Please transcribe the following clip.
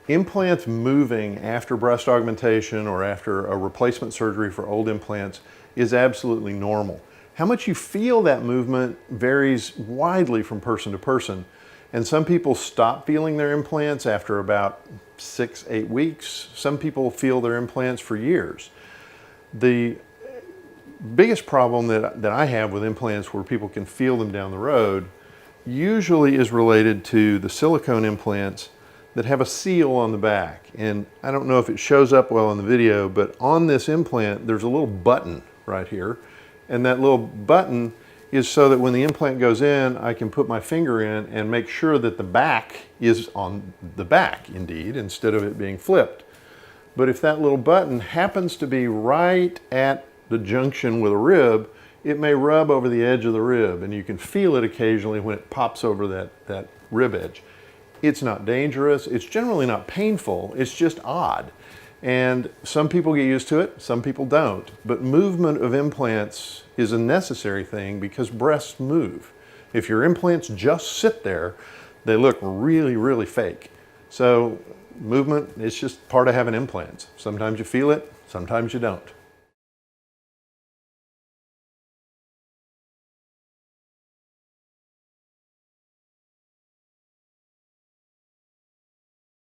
Implants moving after breast augmentation or after a replacement surgery for old implants is absolutely normal. How much you feel that movement varies widely from person to person. And some people stop feeling their implants after about 6-8 weeks. Some people feel their implants for years. The biggest problem that I have with implants where people can feel them down the road usually is related to the silicone implants that have a seal on the back. And I don't know if it shows up well in the video, but on this implant, there's a little button right here. And that little button is so that when the implant goes in, I can put my finger in and make sure that the back is on the back indeed, instead of it being flipped. But if that little button happens to be right at the junction with a rib, it may rub over the edge of the rib, and you can feel it occasionally when it pops over that rib edge. It's not dangerous, it's generally not painful, it's just odd. And some people get used to it, some people don't. But movement of implants is a necessary thing because breasts move. If your implants just sit there, they look really, really fake. So movement is just part of having implants. Sometimes you feel it, sometimes you don't.